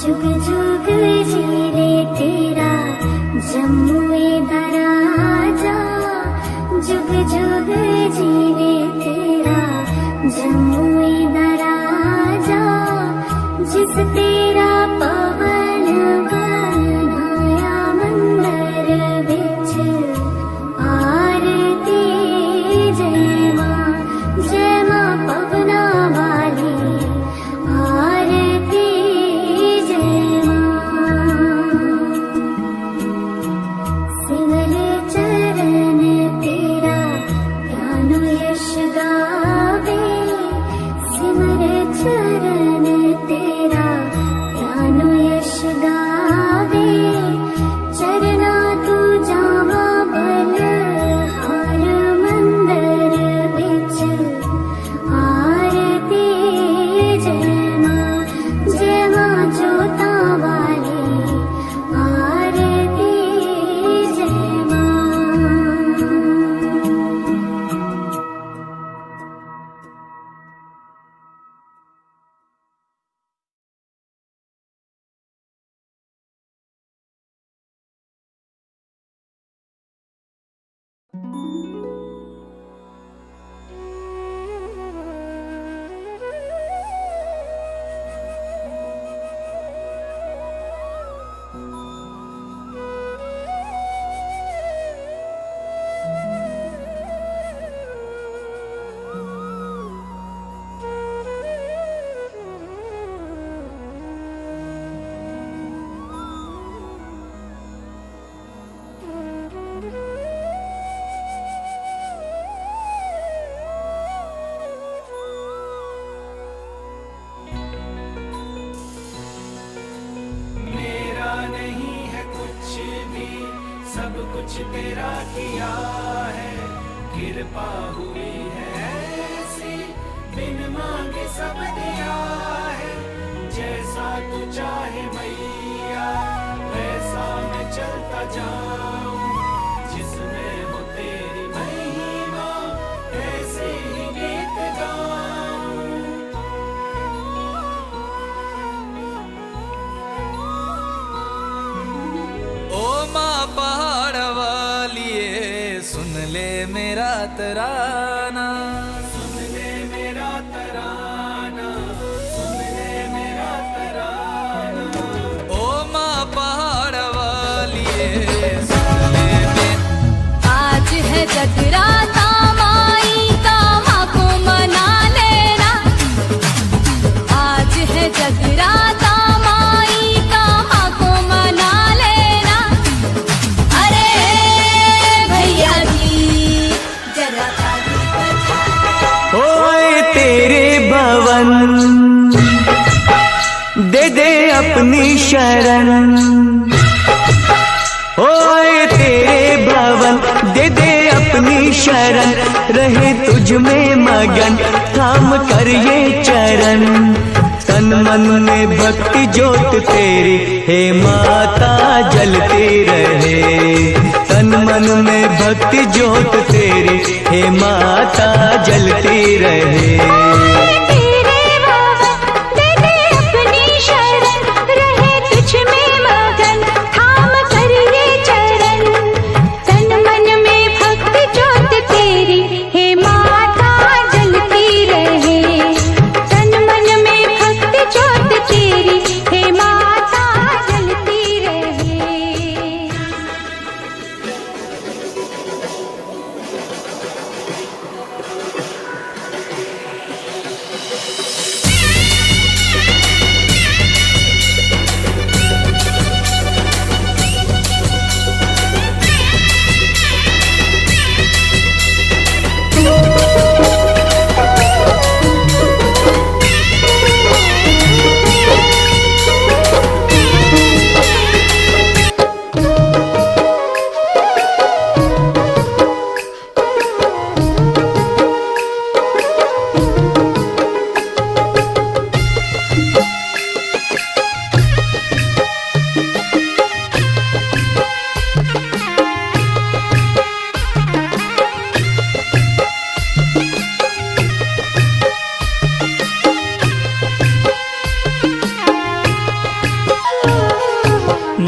जुग जुग जीवे तेरा जम्मुए दराजा, जुग जुग जीवे तेरा जम्मुए दराजा, जिस तेरा पवन बनाया मंदिर बिच आरती जय मां पवना वाली आरती जय मां। सिमर चरण तेरा ज्ञान यश गावे, सिमर चरण तेरा ज्ञान यश गावे, चरना तू जावा बलहार मंदिर बिच आरती जय मां जोता वाली आरती जय मां। मेरा नहीं है कुछ भी, सब कुछ तेरा किया है, कृपा हुई है ऐसी, बिन मांगे सब दिया है, जैसा तू चाहे मैया वैसा मैं चलता जाऊं, जिसमें हो तेरी महिमा ऐसे ही गीत गाऊं। ओ माँ पहाड़ वालिए सुन ले मेरा तराना, सुन ले मेरा तराना, सुन ले मेरा तराना। ओ माँ पहाड़ वालिए सुन ले आज है जगराता माई का, माँ को मना लेना, आज है जगराता माई का, माँ को मना लेना। अरे भैया जी जरा ताली बजा। ओए तेरे भवन दे दे अपनी शरण, ओए तेरे भवन दे दे अपनी शरण, रहे तुझ में मगन थाम कर ये चरण, तन मन में भक्ति ज्योत तेरी हे माता जलती रहे, तन मन में भक्ति ज्योत तेरी हे माता जलती रहे। तेरे भवन दे दे अपनी शरण, रहे तुझ में मगन थाम कर ये चरण, तन मन में भक्ति ज्योत तेरी हे माता जलती रहे, तन मन में भक्ति ज्योत तेरी हे माता जलती रहे।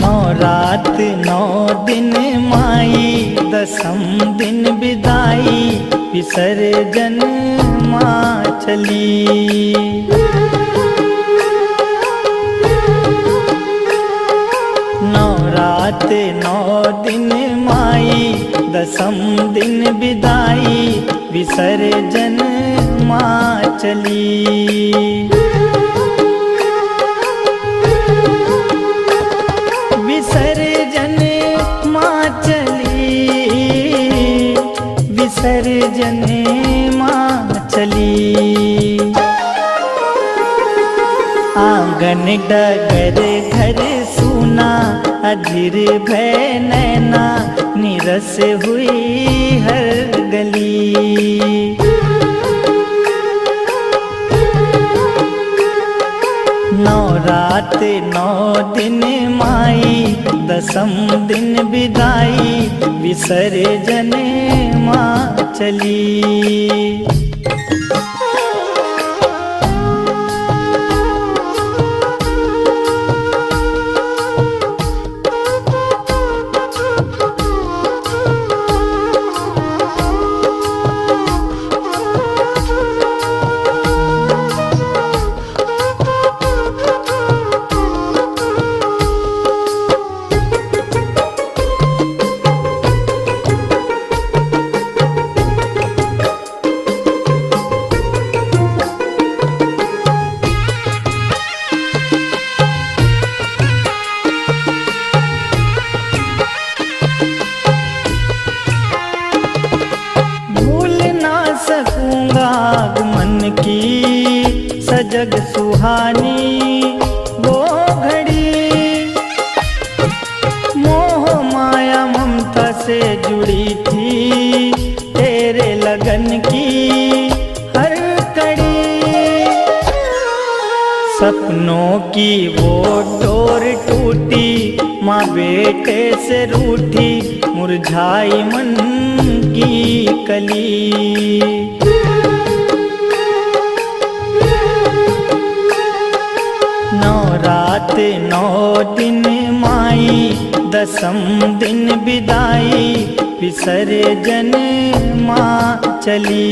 नौ रात नौ दिन माई, दसम दिन विदाई, विसर्जन माँ चली। नौ रात नौ दिन माई, दसम दिन विदाई, विसर्जन माँ चली। विसर्जन माँ चली, विसर्जन माँ चली। आंगन डगर घर सूना, अधीर भय नैना, निरस हुई हर गली। नौ रात नौ दिन माई, दसम दिन विदाई, विसर्जन माँ चली। आगमन की सजग सुहानी वो घड़ी, मोह माया ममता से जुड़ी थी, तेरे लगन की हर कड़ी। सपनों की वो डोर टूटी, माँ बेटे से रूठी, मुरझाई मन की कली। नौ रात नौ दिन माई, दसम दिन विदाई, विसर्जन माँ चली।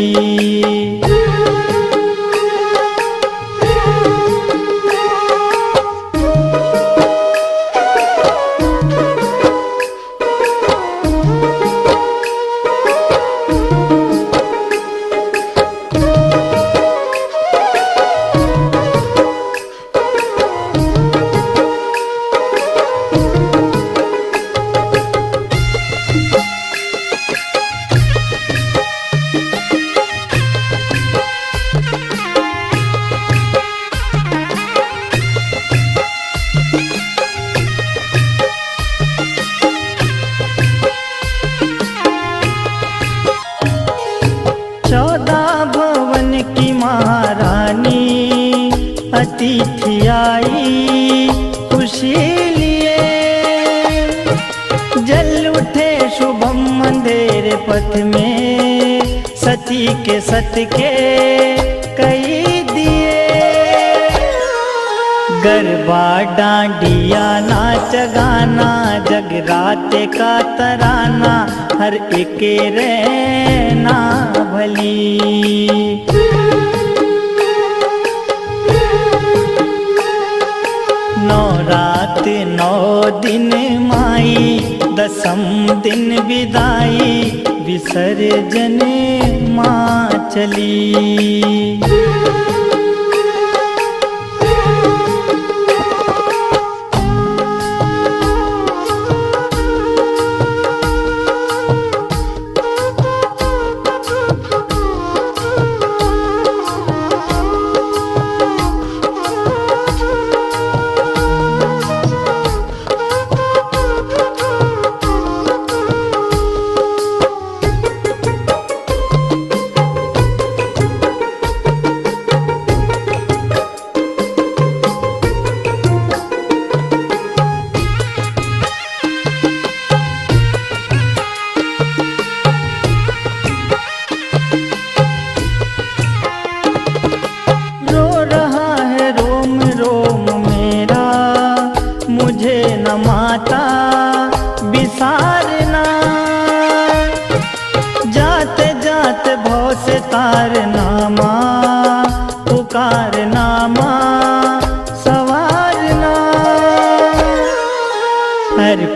अतिथि आई खुशी लिए, जल उठे शुभम अंधेरे पथ में, सती के सत के कई दिए। गरबा डांडिया नाच गाना, जगराते का तराना, हर एक रहना भली। नौ रात नौ दिन माई, दसम दिन विदाई, विसर्जन माँ चली।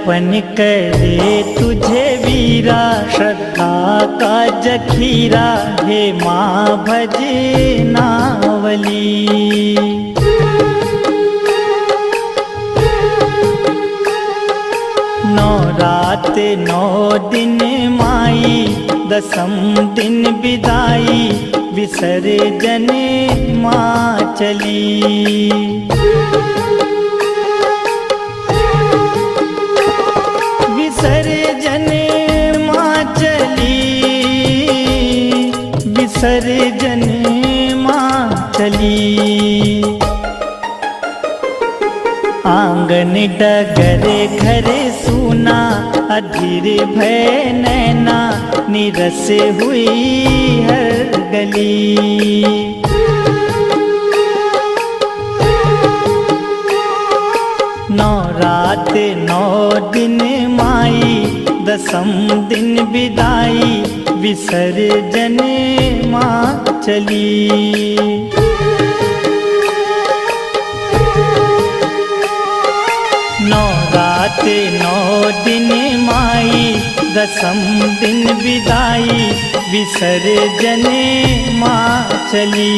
अर्पण करे तुझे वीरा, श्रद्धा का जखीरा हे माँ भजनावली। नौ रात 9 दिन माई, दसम दिन विदाई, विसर्जन माँ चली। विसर्जन माँ चली, विसर्जन माँ चली। आंगन डगर घर सूना, अधीर भय नैना, निरस हुई हर गली। नौ रात 9 दिन माई, दसम दिन विदाई, विसर्जन माँ चली। नौ रात 9 दिन माई, दसम दिन विदाई, विसर्जन माँ चली।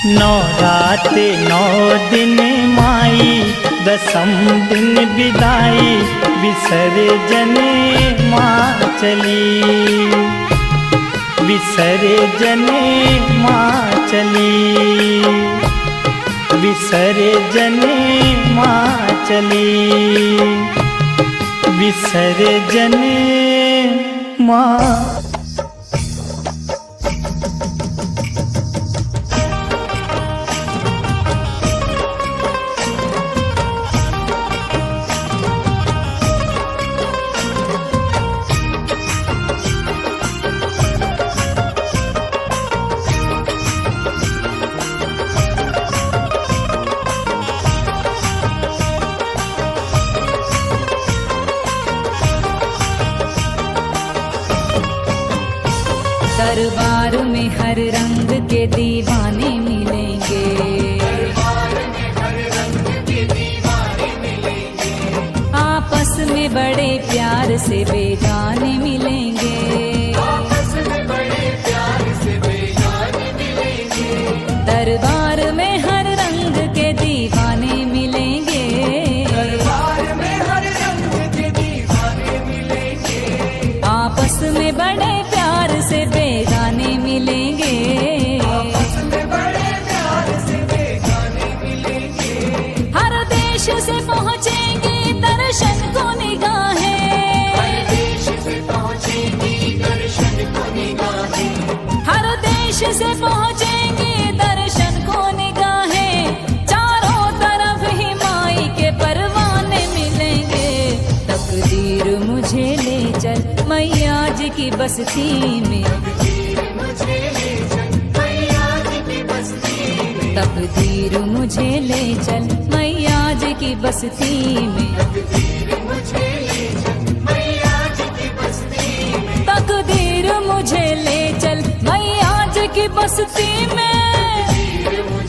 नौ रात 9 दिन माई, दसम दिन विदाई, विसर्जन माँ चली। विसर्जन माँ चली, विसर्जन माँ चली, विसर्जन माँ। दरबार में हर रंग के दीवाने मिलेंगे, आपस में बड़े प्यार से बेगाने मिलेंगे। दरबार में हर रंग के दीवाने मिलेंगे, आपस में बड़े प्यार से बेगाने मिलेंगे। हर देश से पहुँचेंगे दर्शन को निगाहें, हर देश से पहुँचेंगे दर्शन को निगाहें। चारों तरफ ही माई के परवाने मिलेंगे। तकदीर मुझे ले चल मैया जी की बस्ती में, तकदीर मुझे ले चल मैया जी की बस्ती में। तकदीर मुझे ले चल मैया जी की बस्ती में, तकदीर मुझे ले चल मैया जी की बस्ती में। तकदीर मुझे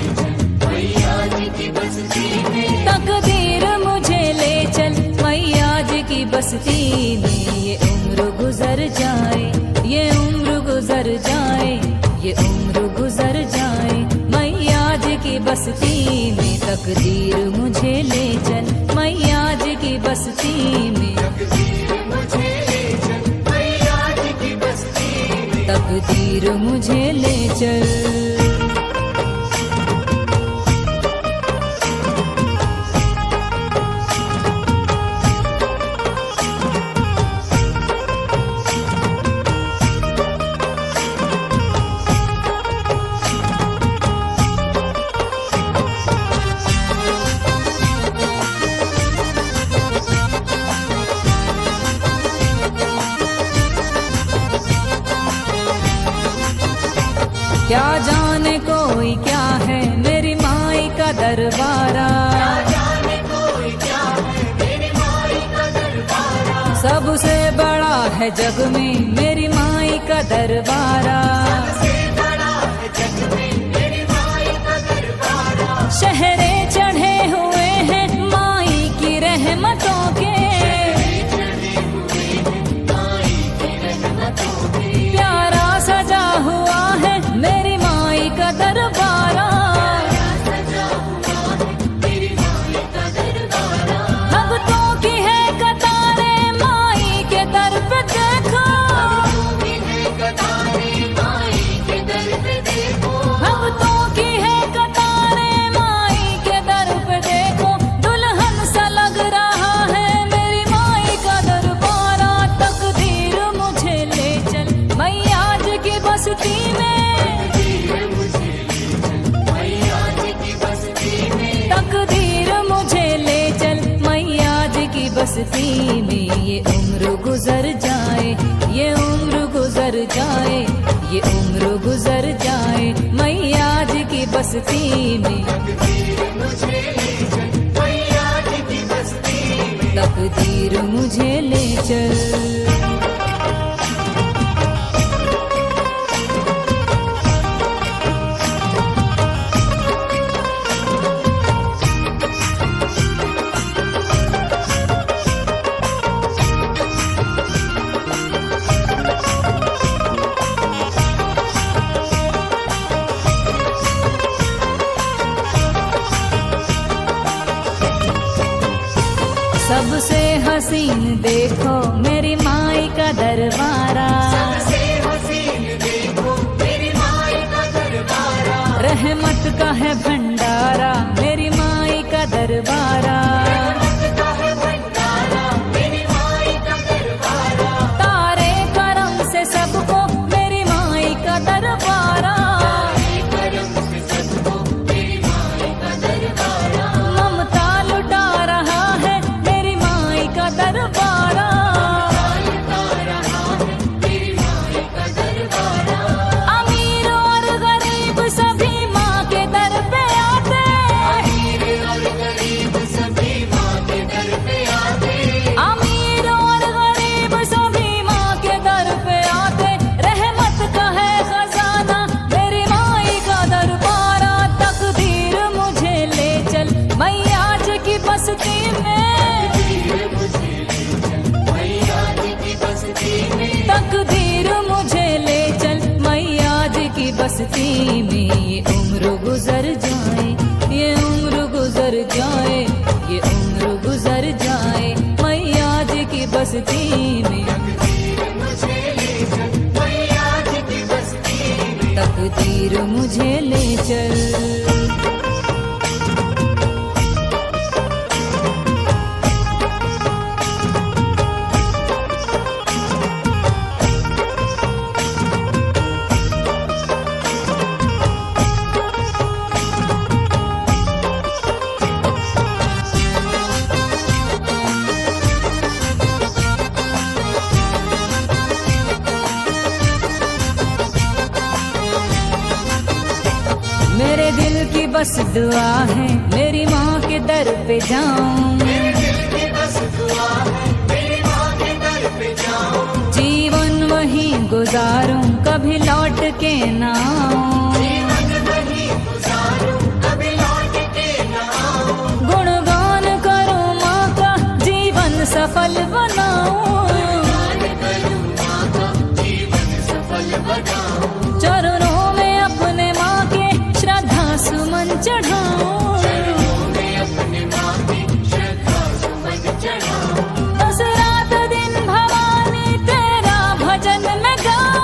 ले चल मैया जी की बस्ती में, तकदीर मुझे ले चल मैया जी की बस्ती में। ये उम्र गुजर जाए, ये उम्र गुजर जाए, ये उम्र गुजर जाए मैया जी की बस्ती में। तकदीर मुझे ले चल मैया जी की बस्ती में, तकदीर मुझे ले चल मैया जी की बस्ती में। तकदीर मुझे ले चल। क्या जाने कोई क्या है मेरी माई का दरबारा, सबसे बड़ा है जग में मेरी माई का दरबारा। शहरे चढ़े हुए हैं में ये उम्र गुजर जाए, ये उम्र गुजर जाए, ये उम्र गुजर जाए मैया जी की बस्ती में। तकदीर मुझे ले चल। सबसे हसीन देखो मेरी माई का दरबारा, रहमत का है भंडारा मेरी माई का दरबारा। तारे करम से सबको मेरी माई का दरबारा, ममता लुटा रहा है मेरी माई का दरबारा। अमीर और गरीब सभी माँ के दर पे आते, अमीर और गरीब सभी माँ के दर पे आते, अमीर और गरीब सभी माँ के दर पे आते। रहमत का है खजाना मेरी माई का दरबारा। तकदीर मुझे ले चल मैया जी की बस्ती में, तकदीर मुझे ले चल मैया जी की बस्ती में। ये उम्र गुजर जाए, ये उम्र गुजर जाए, ये उम्र गुजर जाए मैया जी की बस्ती में। तकदीर मुझे ले चल। मेरे दिल की बस दुआ है मेरी माँ के दर पे जाऊं, जीवन वहीं गुजारूं कभी लौट के ना आऊं। गुणगान करूं माँ का जीवन सफल बनाऊं, चरणों में अपने माँ के श्रद्धा सुमन चढ़ाऊं। बस रात दिन भवानी तेरा भजन में गाऊं,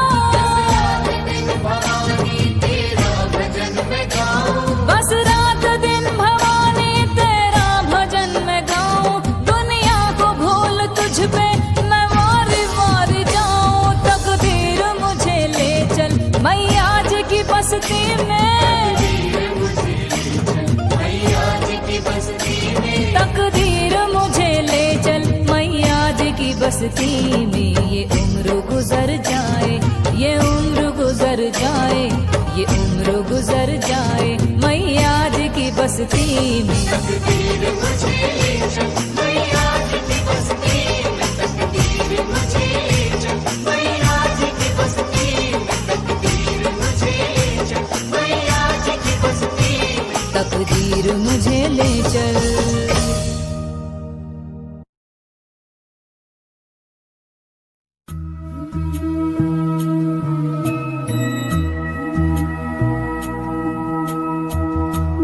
बस रात दिन भवानी तेरा भजन में गाऊं। दुनिया को भूल तुझ पे मैं वारी वारी जाऊं। तकदीर मुझे ले चल मैया जी की बस्ती में, तकदीर मुझे ले चल मैया जी की बस्ती में। ये उम्र गुजर जाए, ये उम्र गुजर जाए, ये उम्र गुजर जाए मैया जी की बस्ती में। तकदीर मुझे ले चल मैया जी की बस्ती में, तकदीर मुझे ले चल मैया जी की बस्ती में, तकदीर मुझे ले चल मैया जी की बस्ती में, तकदीर मुझे ले चल।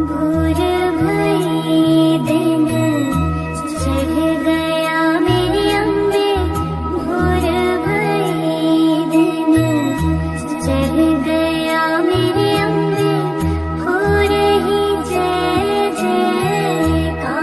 भोर भई दिन चढ़ गया मेरी अम्बे, भोर भई दिन चढ़ गया मेरी अम्बे। हो रही जय जयकार,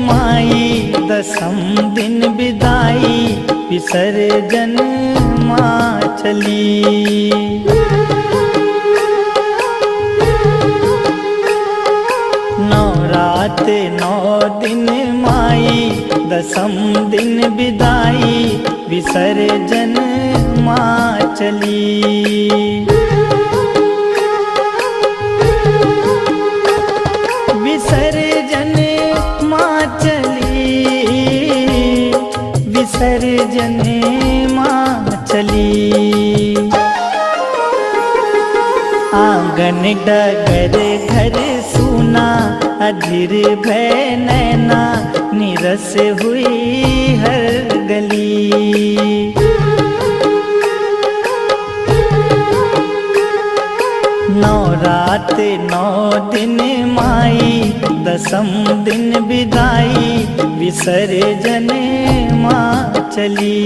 माई दसम दिन विदाई विसर्जन माँ चली। नवरात 9 दिन माई दसम दिन विदाई विसर्जन माँ चली। विसर्जन माँ चली, विसर्जन माँ चली। आंगन डगर घर सूना अधीर भय नैना निरस हुई हर गली। नवरात 9 दिन माई दसम दिन विदाई विसर्जन माँ चली।